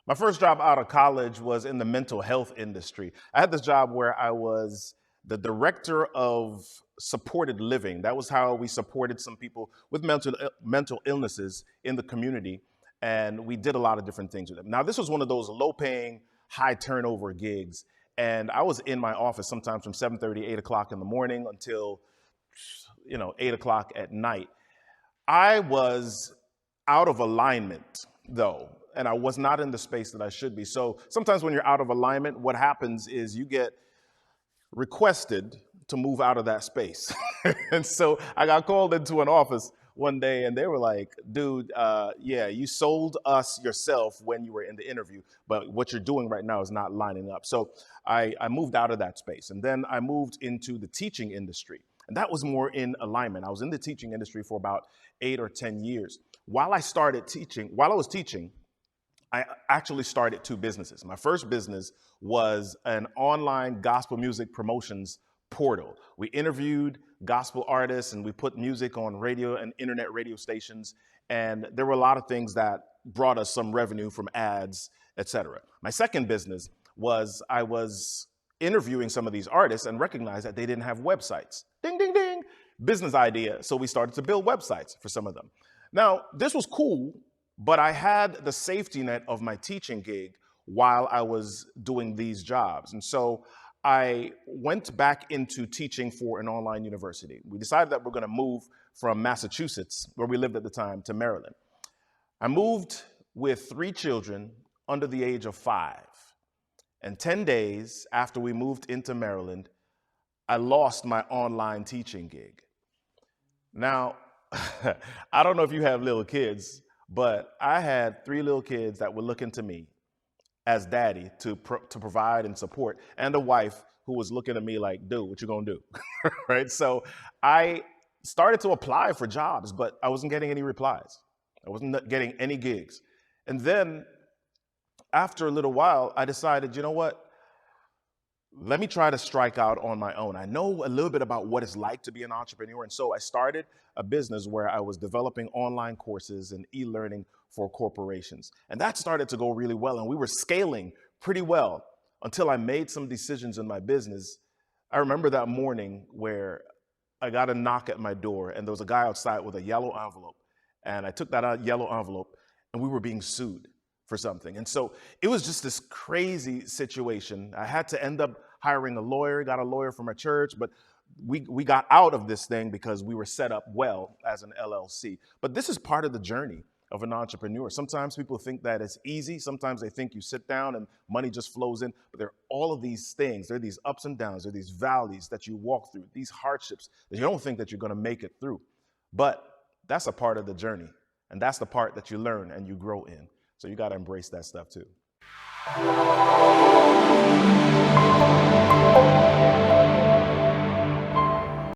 My first job out of college was in the mental health industry. I had this job where I was the director of supported living. That was how we supported some people with mental illnesses in the community, and we did a lot of different things with them. Now, this was one of those low-paying, high-turnover gigs, and I was in my office sometimes from 7:30, 8 o'clock in the morning until 8 o'clock at night. I was out of alignment, though, and I was not in the space that I should be. So sometimes when you're out of alignment, what happens is you get requested to move out of that space. And so I got called into an office one day and they were like, dude, yeah, you sold us yourself when you were in the interview, but what you're doing right now is not lining up. So I moved out of that space. And then I moved into the teaching industry. And that was more in alignment. I was in the teaching industry for about 8 or 10 years. While I was teaching, I actually started 2 businesses. My first business was an online gospel music promotions portal. We interviewed gospel artists and we put music on radio and internet radio stations. And there were a lot of things that brought us some revenue from ads, etc. My second business was I was interviewing some of these artists and recognized that they didn't have websites. Ding, ding, ding. Business idea. So we started to build websites for some of them. Now, this was cool, but I had the safety net of my teaching gig while I was doing these jobs. And so I went back into teaching for an online university. We decided that we're going to move from Massachusetts, where we lived at the time, to Maryland. I moved with 3 children under the age of 5. And 10 days after we moved into Maryland, I lost my online teaching gig. Now, I don't know if you have little kids, but I had 3 little kids that were looking to me as daddy to provide and support, and a wife who was looking at me like, dude, what you gonna do? Right? So I started to apply for jobs, but I wasn't getting any replies. I wasn't getting any gigs. And then after a little while, I decided, you know what? Let me try to strike out on my own. I know a little bit about what it's like to be an entrepreneur. And so I started a business where I was developing online courses and e-learning for corporations. And that started to go really well. And we were scaling pretty well until I made some decisions in my business. I remember that morning where I got a knock at my door and there was a guy outside with a yellow envelope. And I took that yellow envelope and we were being sued for something. And so it was just this crazy situation. I had to end up hiring a lawyer, got a lawyer from our church, but we got out of this thing because we were set up well as an LLC. But this is part of the journey of an entrepreneur. Sometimes people think that it's easy. Sometimes they think you sit down and money just flows in. But there are all of these things. There are these ups and downs. There are these valleys that you walk through, these hardships that you don't think that you're going to make it through. But that's a part of the journey. And that's the part that you learn and you grow in. So you got to embrace that stuff too.